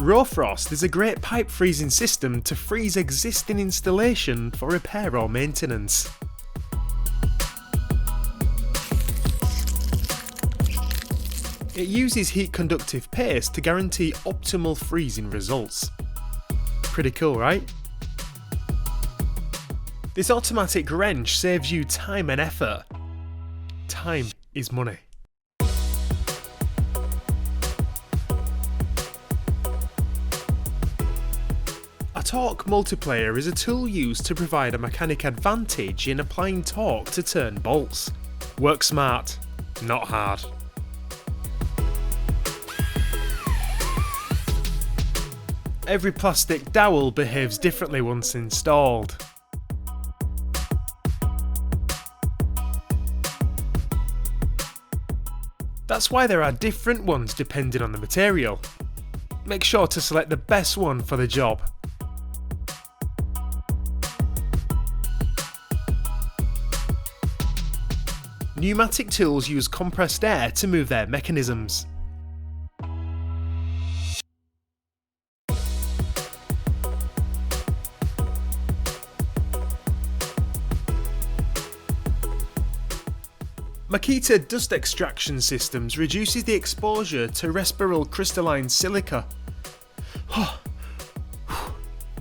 Rofrost is a great pipe freezing system to freeze existing installation for repair or maintenance. It uses heat conductive paste to guarantee optimal freezing results. Pretty cool, right? This automatic wrench saves you time and effort. Time is money. A torque multiplier is a tool used to provide a mechanic advantage in applying torque to turn bolts. Work smart, not hard. Every plastic dowel behaves differently once installed. That's why there are different ones depending on the material. Make sure to select the best one for the job. Pneumatic tools use compressed air to move their mechanisms. Makita dust extraction systems reduces the exposure to respiral crystalline silica.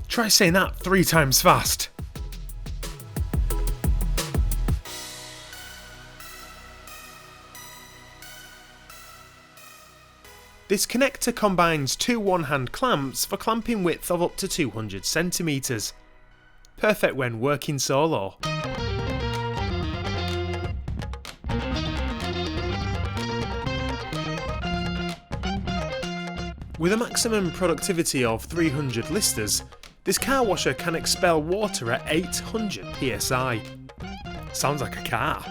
Try saying that 3 times fast. This connector combines 2 one-hand clamps for clamping width of up to 200 cm. Perfect when working solo. With a maximum productivity of 300 litres, this car washer can expel water at 800 psi. Sounds like a car.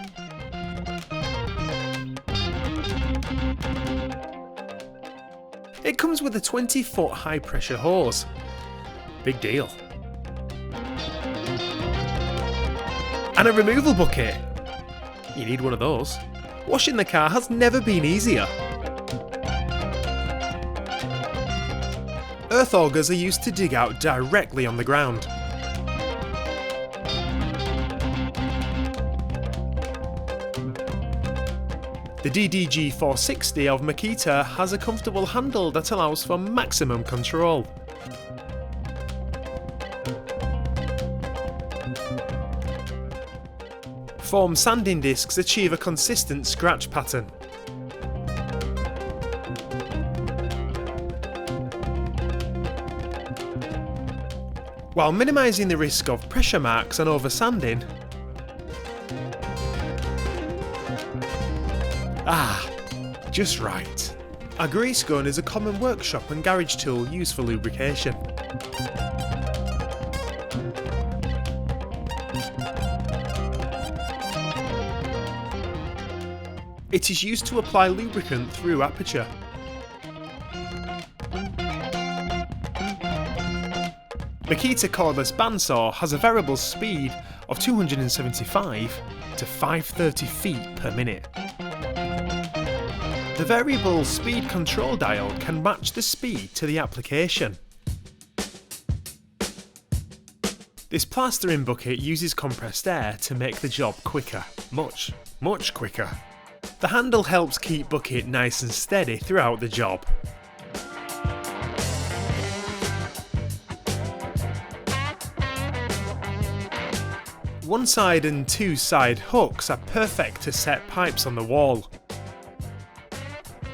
It comes with a 20-foot high pressure hose. Big deal. And a removal bucket. You need one of those. Washing the car has never been easier. Earth augers are used to dig out directly on the ground. The DDG 460 of Makita has a comfortable handle that allows for maximum control. Foam sanding discs achieve a consistent scratch pattern. While minimising the risk of pressure marks and over-sanding. Just right. A grease gun is a common workshop and garage tool used for lubrication. It is used to apply lubricant through aperture. Makita cordless bandsaw has a variable speed of 275 to 530 feet per minute. The variable speed control dial can match the speed to the application. This plastering bucket uses compressed air to make the job quicker. Much quicker. The handle helps keep bucket nice and steady throughout the job. One side and 2 side hooks are perfect to set pipes on the wall.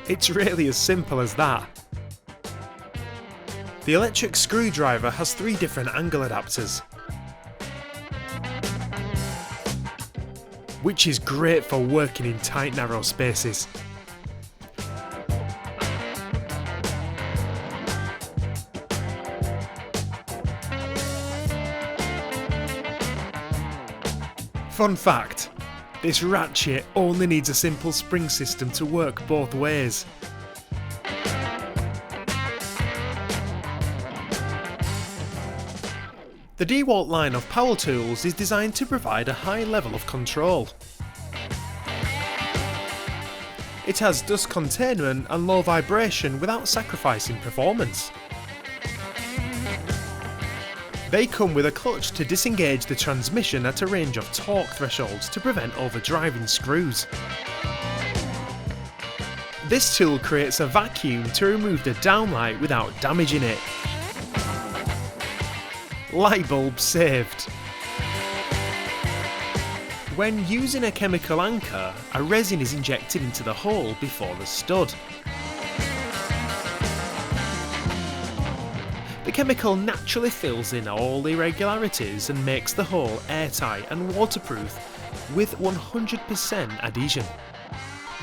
It's really as simple as that. The electric screwdriver has 3 different angle adapters, which is great for working in tight, narrow spaces. Fun fact, this ratchet only needs a simple spring system to work both ways. The DeWalt line of power tools is designed to provide a high level of control. It has dust containment and low vibration without sacrificing performance. They come with a clutch to disengage the transmission at a range of torque thresholds to prevent overdriving screws. This tool creates a vacuum to remove the downlight without damaging it. Light bulb saved. When using a chemical anchor, a resin is injected into the hole before the stud. The chemical naturally fills in all irregularities and makes the hole airtight and waterproof with 100% adhesion.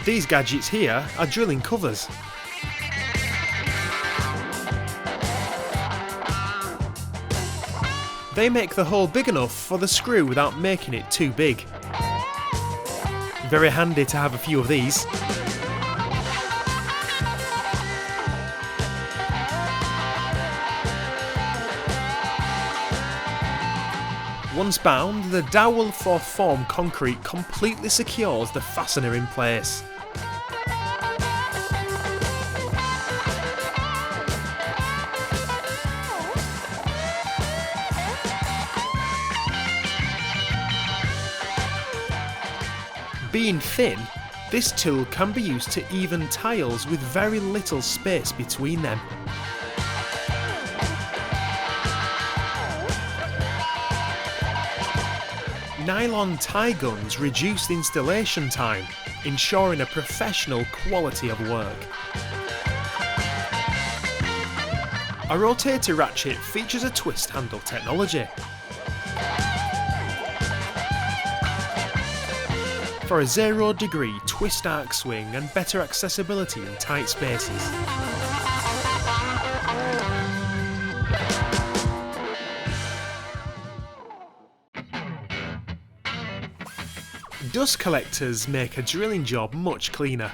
These gadgets here are drilling covers. They make the hole big enough for the screw without making it too big. Very handy to have a few of these. Once bound, the dowel for form concrete completely secures the fastener in place. Being thin, this tool can be used to even tiles with very little space between them. Nylon tie guns reduce the installation time, ensuring a professional quality of work. A rotator ratchet features a twist handle technology. For a 0-degree twist arc swing and better accessibility in tight spaces. Dust collectors make a drilling job much cleaner,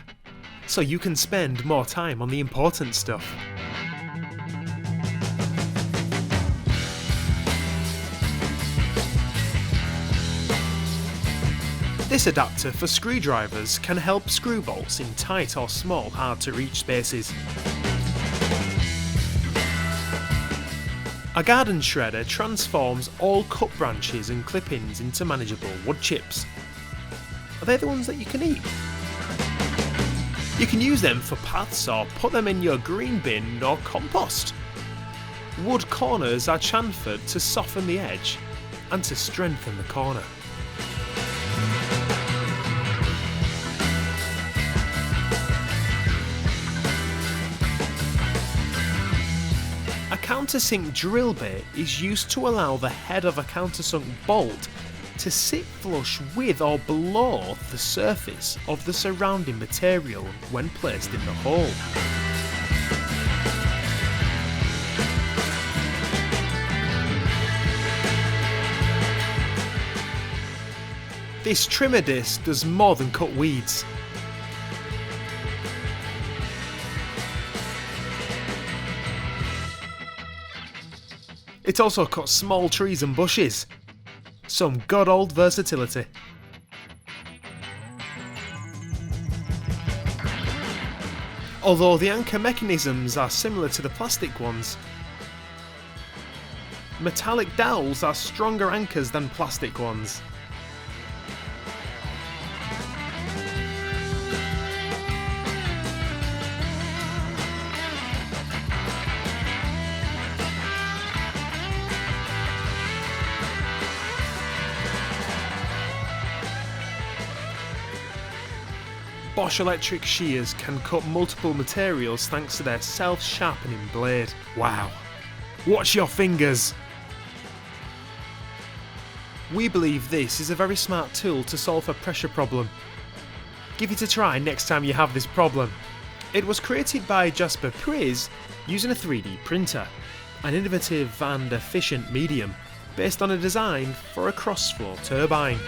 so you can spend more time on the important stuff. This adapter for screwdrivers can help screw bolts in tight or small, hard to reach spaces. A garden shredder transforms all cut branches and clippings into manageable wood chips. Are they the ones that you can eat? You can use them for paths or put them in your green bin or compost. Wood corners are chamfered to soften the edge and to strengthen the corner. A countersink drill bit is used to allow the head of a countersunk bolt to sit flush with or below the surface of the surrounding material when placed in the hole. This trimmer disc does more than cut weeds. It also cuts small trees and bushes. Some good old versatility. Although the anchor mechanisms are similar to the plastic ones, metallic dowels are stronger anchors than plastic ones. Bosch electric shears can cut multiple materials thanks to their self-sharpening blade. Wow. Watch your fingers! We believe this is a very smart tool to solve a pressure problem. Give it a try next time you have this problem. It was created by Jasper Priz using a 3D printer, an innovative and efficient medium based on a design for a cross-flow turbine.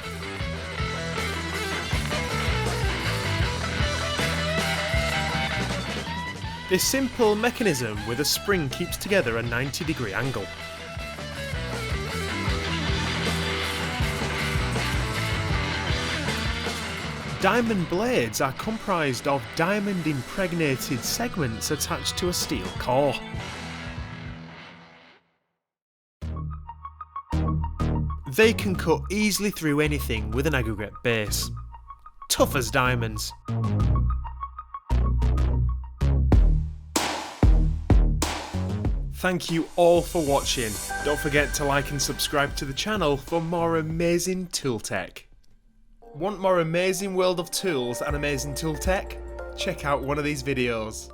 This simple mechanism with a spring keeps together a 90-degree angle. Diamond blades are comprised of diamond-impregnated segments attached to a steel core. They can cut easily through anything with an aggregate base. Tough as diamonds. Thank you all for watching. Don't forget to like and subscribe to the channel for more amazing tool tech. Want more amazing world of tools and amazing tool tech? Check out one of these videos.